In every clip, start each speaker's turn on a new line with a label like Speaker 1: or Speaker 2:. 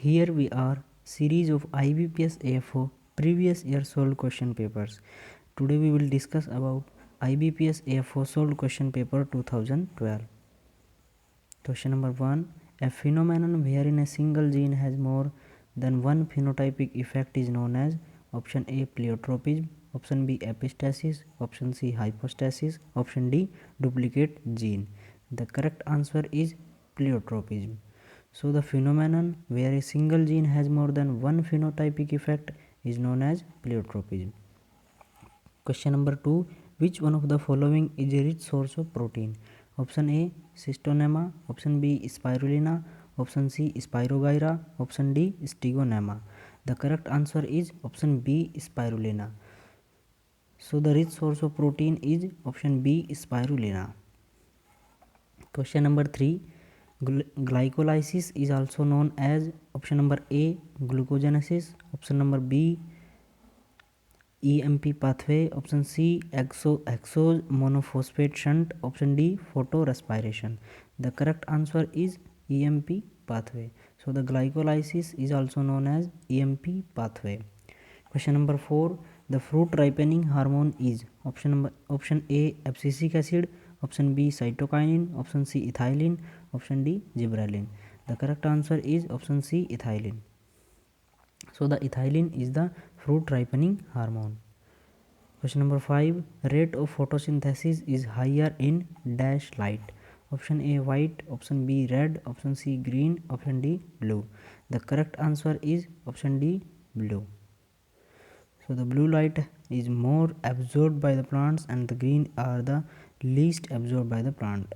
Speaker 1: Here we are, series of IBPS AFO previous year solved question papers. Today we will discuss about IBPS AFO solved question paper 2012. Question number 1. A phenomenon wherein a single gene has more than one phenotypic effect is known as option A pleiotropism, option B epistasis, option C hypostasis, option D duplicate gene. The correct answer is pleiotropism. So the phenomenon where a single gene has more than one phenotypic effect is known as pleiotropism. Question number 2. Which one of the following is a rich source of protein? Option A Cystonnema, option B Spirulina, option C Spirogyra, option D Stegonema. The correct answer is option B Spirulina. So the rich source of protein is option B Spirulina. Question number 3. Glycolysis is also known as option number A glucogenesis, option number B EMP pathway, option C hexose monophosphate shunt, option D photorespiration. The correct answer is EMP pathway. So the glycolysis is also known as EMP pathway. Question number 4. The fruit ripening hormone is option A abscisic acid, option B cytokinin, option C ethylene, option D gibberellin. The correct answer is option C ethylene. So the ethylene is the fruit ripening hormone. Question number 5. Rate of photosynthesis is higher in dash light. Option A white, option B red, option C green, option D blue. The correct answer is option D blue. So the blue light is more absorbed by the plants and the green are the least absorbed by the plant.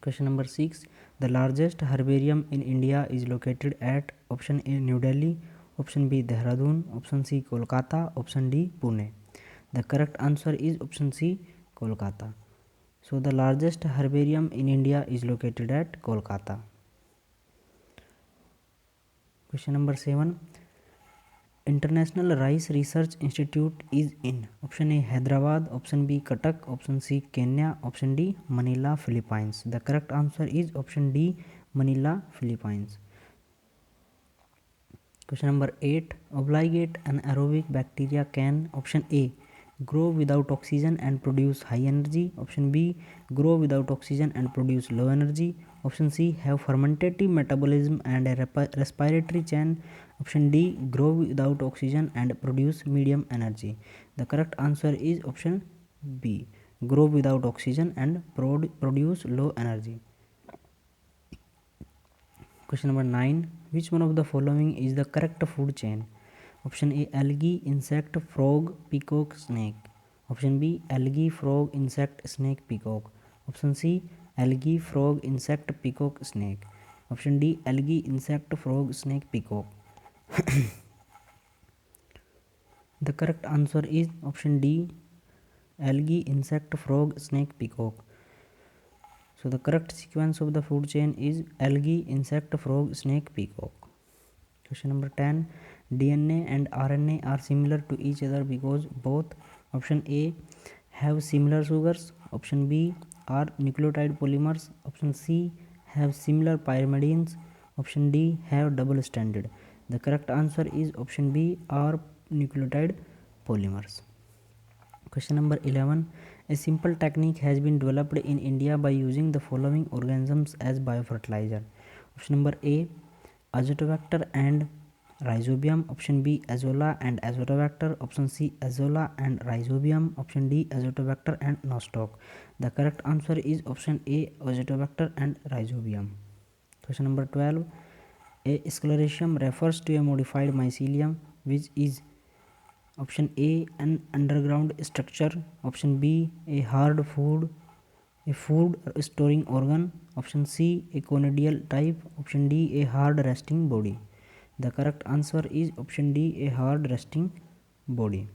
Speaker 1: Question number 6. The largest herbarium in India is located at option A New Delhi, option B Dehradun, option C Kolkata, option D Pune. The correct answer is option C Kolkata. So the largest herbarium in India is located at Kolkata. Question number 7. International Rice Research Institute is in option A Hyderabad, option B Cuttack, option C Kenya, option D Manila, Philippines. The correct answer is option D Manila, Philippines. Question number 8. Obligate anaerobic bacteria can option A grow without oxygen and produce high energy, option B grow without oxygen and produce low energy, option C have fermentative metabolism and a respiratory chain, option D grow without oxygen and produce medium energy. The correct answer is option B grow without oxygen and produce low energy. Question number 9. Which one of the following is the correct food chain? Option A algae, insect, frog, peacock, snake. Option B algae, frog, insect, snake, peacock. Option C algae, frog, insect, peacock, snake. Option D algae, insect, frog, snake, peacock. The correct answer is option D algae, insect, frog, snake, peacock. So the correct sequence of the food chain is algae, insect, frog, snake, peacock. Question number 10. DNA and RNA are similar to each other because both option A have similar sugars, option B are nucleotide polymers, option C have similar pyrimidines, option D have double stranded. The correct answer is option B are nucleotide polymers. Question number 11. A simple technique has been developed in India by using the following organisms as biofertilizer. Option number A azotobacter and rhizobium, option B azolla and azotobacter, option C azolla and rhizobium, option D azotobacter and nostoc. The correct answer is option A azotobacter and rhizobium. Question number 12. A sclerotium refers to a modified mycelium which is option A an underground structure, option B a food storing organ, option C a conodial type, option D a hard resting body. The correct answer is option D a hard resting body.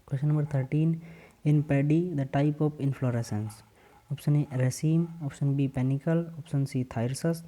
Speaker 1: Question number 13. In paddy, the type of inflorescence. Option A raceme, option B panicle, option C thyrsus,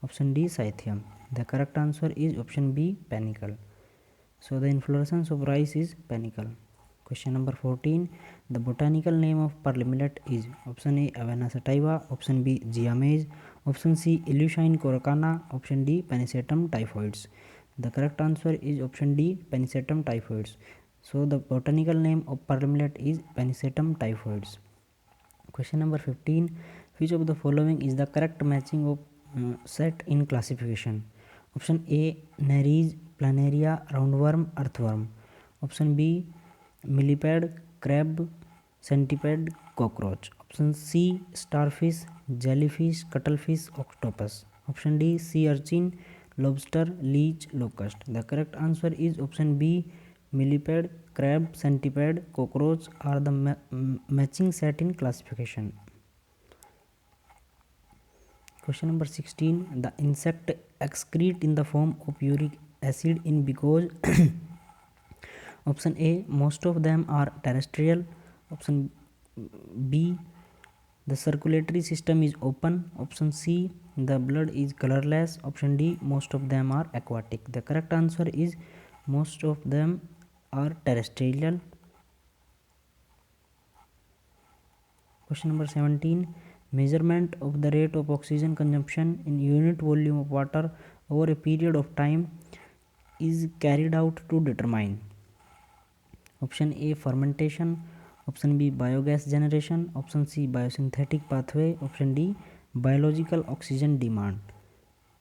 Speaker 1: option D cythium. The correct answer is option B panicle. So the inflorescence of rice is panicle. Question number 14. The botanical name of pearl millet is option A Avena sativa, option B Gia maize, Option C, Eleusine coracanna. Option D, Panicetum typhoides. The correct answer is option D, Panicetum typhoides. So the botanical name of pearl millet is Panicetum typhoides. Question number 15. Which of the following is the correct matching of set in classification? Option A, Nereis, Planaria, roundworm, earthworm. Option B, millipede, crab, centipede, cockroach. Option C, starfish, jellyfish, cuttlefish, octopus. Option D, sea urchin, lobster, leech, locust. The correct answer is option B, millipede, crab, centipede, cockroach are the matching set in classification. Question number 16. The insect excrete in the form of uric acid in because option A, most of them are terrestrial. Option B, the circulatory system is open. Option C, the blood is colorless. Option D, most of them are aquatic. The correct answer is most of them are terrestrial. Question number 17. Measurement of the rate of oxygen consumption in unit volume of water over a period of time is carried out to determine. Option A, fermentation. Option B, biogas generation. Option C, biosynthetic pathway. Option D, biological oxygen demand.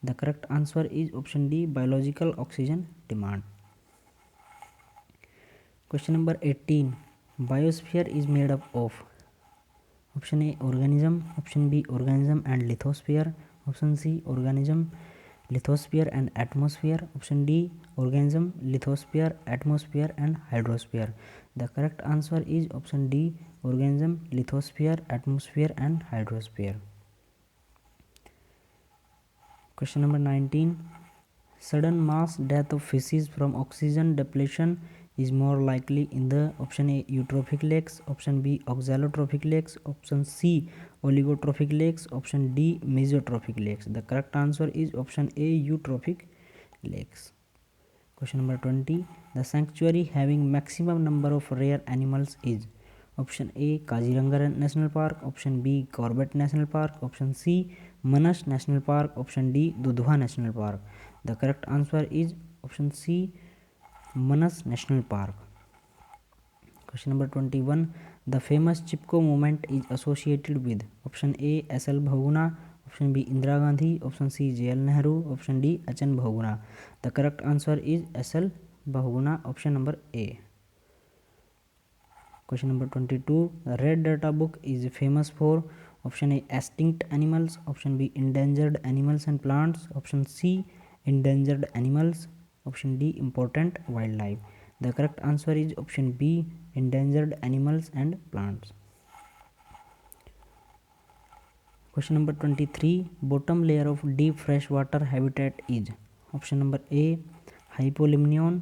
Speaker 1: The correct answer is option D, biological oxygen demand. Question number 18. Biosphere is made up of. Option A, organism. Option B, organism and lithosphere. Option C, organism, lithosphere and atmosphere. Option D, organism, lithosphere, atmosphere and hydrosphere. The correct answer is option D, organism, lithosphere, atmosphere and hydrosphere. Question number 19. Sudden mass death of fishes from oxygen depletion is more likely in the option A, eutrophic lakes. Option B, oxalotrophic lakes. Option C, oligotrophic lakes. Option D, mesotrophic lakes. The correct answer is option A, eutrophic lakes. Question number 20. The sanctuary having maximum number of rare animals is. Option A, Kaziranga National Park. Option B, Corbett National Park. Option C, Manas National Park. Option D, Dudhwa National Park. The correct answer is option C, Manas National Park. Question number 21. The famous Chipko movement is associated with. Option A, S.L. Bahuguna. Option B, Indira Gandhi. Option C, J.L. Nehru. Option D, H.N. Bahuguna. The correct answer is S.L. Bahuguna. Option number A. Question number 22. The Red Data book is famous for. Option A, extinct animals. Option B, endangered animals and plants. Option C, endangered animals. Option D, important wildlife. The correct answer is option B, endangered animals and plants. Question number 23. Bottom layer of deep freshwater habitat is. Option number A, hypolimnion.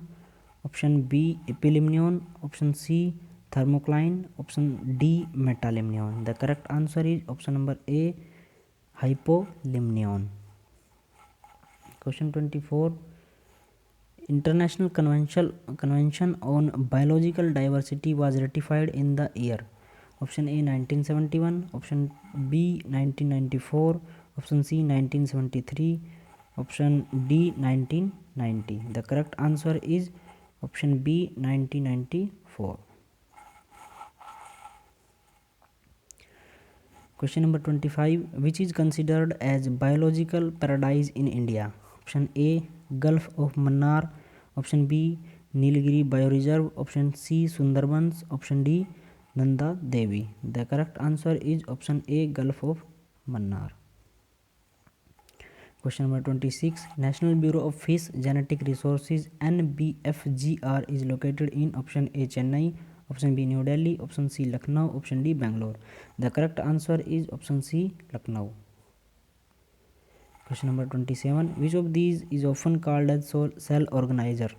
Speaker 1: Option B, epilimnion. Option C, thermocline. Option D, metalimnion. The correct answer is option number A, hypolimnion. Question 24. International Convention on Biological Diversity was ratified in the year. Option A, 1971. Option B, 1994. Option C, 1973. Option D, 1990. The correct answer is option B, 1994. Question number 25. Which is considered as biological paradise in India? Option A, Gulf of Mannar. Option B, Nilgiri Bioreserve. Option C, Sundarbans. Option D, Nanda Devi. The correct answer is option A, Gulf of Mannar. Question number 26. National Bureau of Fish Genetic Resources NBFGR is located in option A, Chennai. Option B, New Delhi. Option C, Lucknow. Option D, Bangalore. The correct answer is option C, Lucknow. Question number 27. Which of these is often called as cell organizer?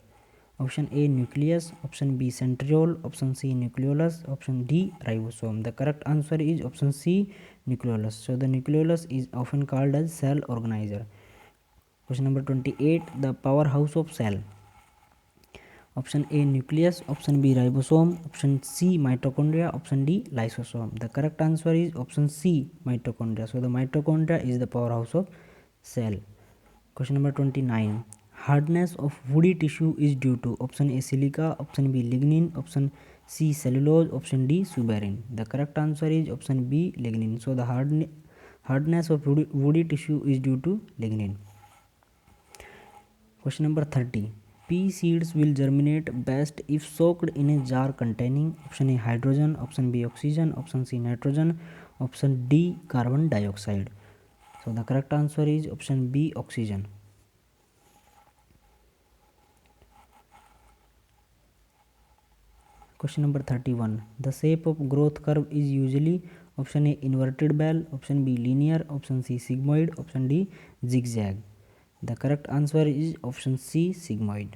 Speaker 1: Option A, nucleus. Option B, centriole. Option C, nucleolus. Option D, ribosome. The correct answer is option C, nucleolus. So the nucleolus is often called as cell organizer. Question number 28. The powerhouse of cell. Option A nucleus, option B ribosome, option C mitochondria, option D lysosome. The correct answer is option C mitochondria. So the mitochondria is the powerhouse of cell. Question number 29. Hardness of woody tissue is due to option A silica, option B lignin, option C cellulose, option D suberin. The correct answer is option B lignin. So the hardness of woody tissue is due to lignin. Question number 30. Pea seeds will germinate best if soaked in a jar containing option A hydrogen, option B oxygen, option C nitrogen, option D carbon dioxide. So the correct answer is option B oxygen. Question number 31. The shape of growth curve is usually option A inverted bell, option B linear, option C sigmoid, option D zigzag. The correct answer is option C sigmoid.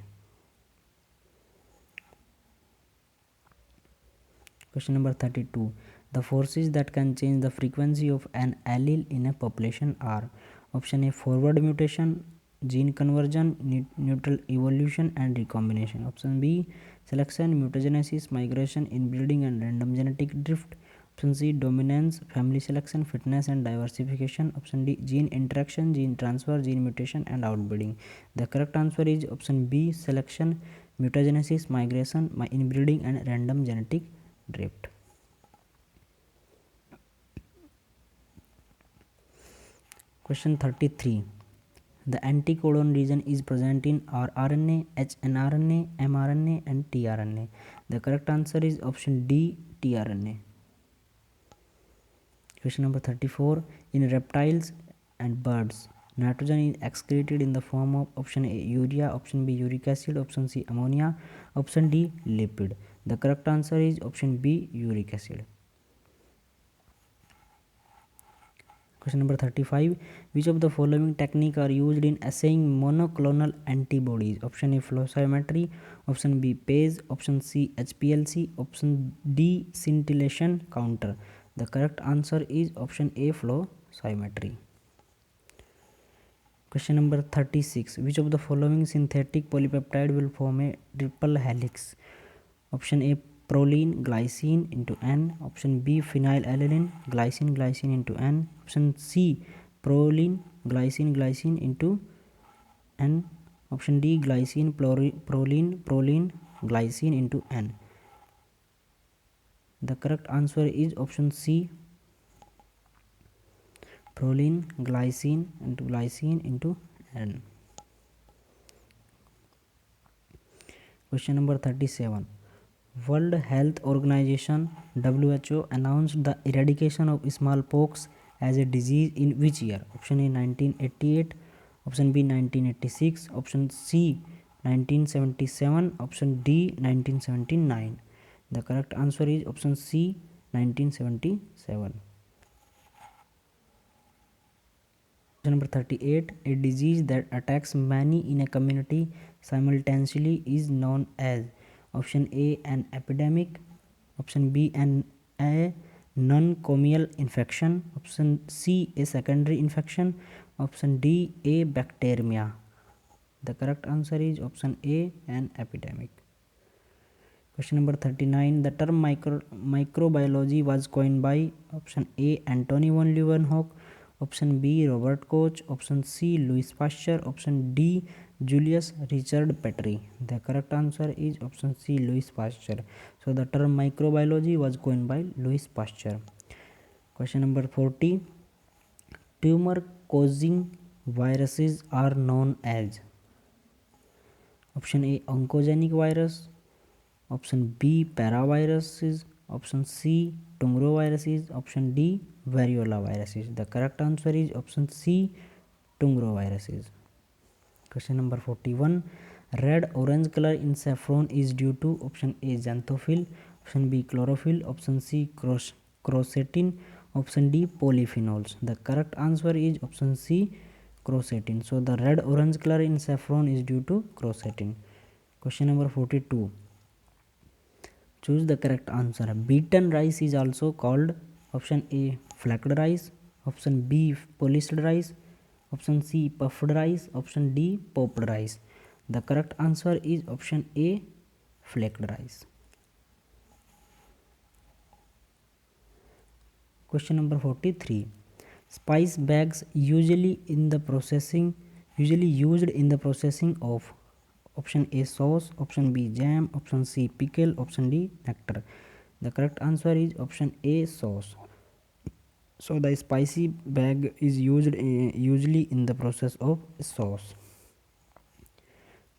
Speaker 1: Question number 32. The forces that can change the frequency of an allele in a population are option A forward mutation, gene conversion, neutral evolution and recombination. Option B selection, mutagenesis, migration, inbreeding and random genetic drift. Option C dominance, family selection, fitness and diversification. Option D gene interaction, gene transfer, gene mutation and outbreeding. The correct answer is option B selection, mutagenesis, migration, inbreeding and random genetic drift. Question 33. The anticodon region is present in rRNA, hnRNA, mRNA and tRNA. The correct answer is option D tRNA. Question number 34. In reptiles and birds, nitrogen is excreted in the form of option A urea, option B uric acid, option C ammonia, option D lipid. The correct answer is option B uric acid. Question number 35. Which of the following technique are used in assaying monoclonal antibodies? Option A flow cytometry, option B PACE, option C HPLC, option D scintillation counter. The correct answer is option A flow cytometry. Question number 36. Which of the following synthetic polypeptide will form a triple helix? Option A proline glycine into N, option B phenylalanine glycine into N, option C proline glycine into N, option D glycine proline glycine into N. The correct answer is option C proline glycine into N. Question number 37. World Health Organization WHO announced the eradication of smallpox as a disease in which year? Option A 1988, option B 1986, option C 1977, option D 1979. The correct answer is option C 1977. Question number 38. A disease that attacks many in a community simultaneously is known as option A an epidemic, option B a nosocomial infection, option C a secondary infection, option D a bacteremia. The correct answer is option A an epidemic. Question number 39. The term microbiology was coined by option A Anthony von Leeuwenhoek, option B Robert Koch, option C Louis Pasteur, option D Julius Richard Petri. The correct answer is option C Louis Pasteur. So the term microbiology was coined by Louis Pasteur. Question number 40. Tumor causing viruses are known as option A oncogenic virus, option B paraviruses, option C tungroviruses, option D variola viruses. The correct answer is option C tungroviruses. Question number 41. Red orange color in saffron is due to option A xanthophyll, option B chlorophyll, option C quercetin, option D polyphenols. The correct answer is option C quercetin. So the red orange color in saffron is due to quercetin. Question number 42. Choose the correct answer. Beaten rice is also called option A flacked rice, option B polished rice, option C puffed rice, option D popped rice. The correct answer is option A flaked rice. Question number 43. Spice bags usually used in the processing of option A sauce, option B jam, option C pickle, option D nectar. The correct answer is option A sauce. So the spicy bag is used usually in the process of sauce.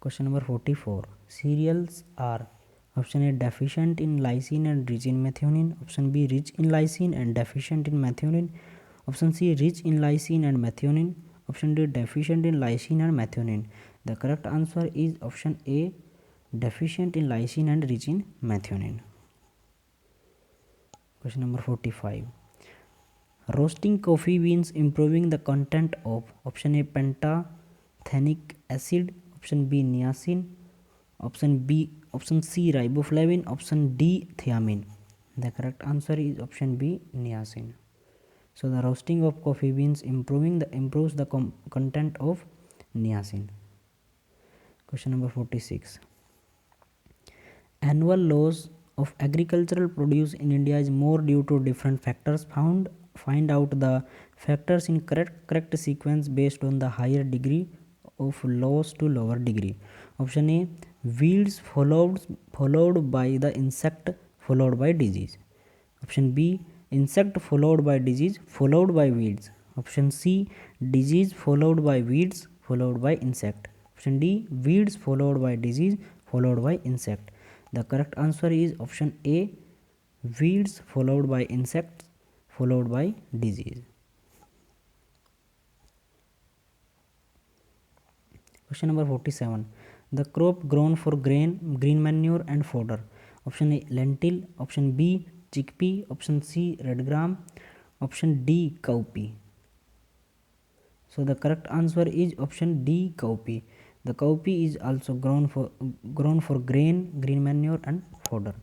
Speaker 1: Question number 44. Cereals are option A deficient in lysine and rich in methionine, option B rich in lysine and deficient in methionine, option C rich in lysine and methionine, option D deficient in lysine and methionine. The correct answer is option A deficient in lysine and rich in methionine. Question number 45. Roasting coffee beans improving the content of option A pantothenic acid, option B niacin, option C riboflavin, option D thiamine. The correct answer is option B niacin. So the roasting of coffee beans improves the content of niacin. Question number 46. Annual loss of agricultural produce in India is more due to different factors. Find out the factors in correct sequence based on the higher degree of loss to lower degree. Option A weeds followed by the insect followed by disease. Option B insect followed by disease followed by weeds. Option C disease followed by weeds followed by insect. Option D weeds followed by disease followed by insect. The correct answer is option A weeds followed by insects followed by disease. Question number 47. The crop grown for green manure and fodder. Option A lentil, option B chickpea, option C red gram, option D cowpea. So the correct answer is option D cowpea. The cowpea is also grown for green manure and fodder.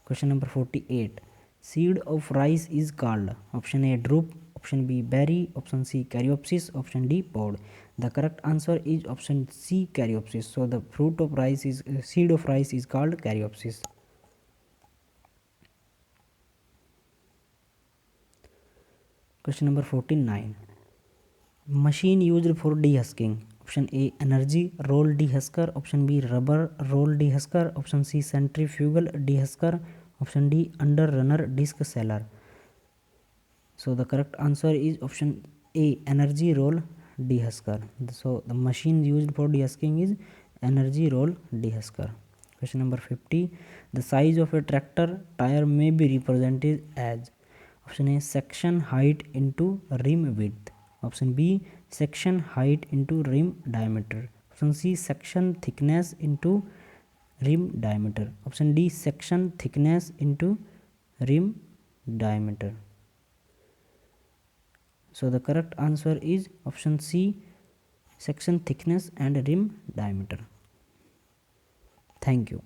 Speaker 1: Question number 48. Seed of rice is called option A drupe, option B berry, option C caryopsis, option D pod. The correct answer is option C caryopsis. So the seed of rice is called caryopsis. Question number 49. Machine used for dehusking. Option A energy roll dehusker, option B rubber roll dehusker, option C centrifugal dehusker, option D underrunner disc seller. So the correct answer is option A energy roll dehusker. So the machine used for dehusking is energy roll dehusker. Question number 50. The size of a tractor tire may be represented as option A section height into rim width, option B section height into rim diameter, option C section thickness into rim diameter, option D section thickness into rim diameter. So the correct answer is option C section thickness and rim diameter. Thank you.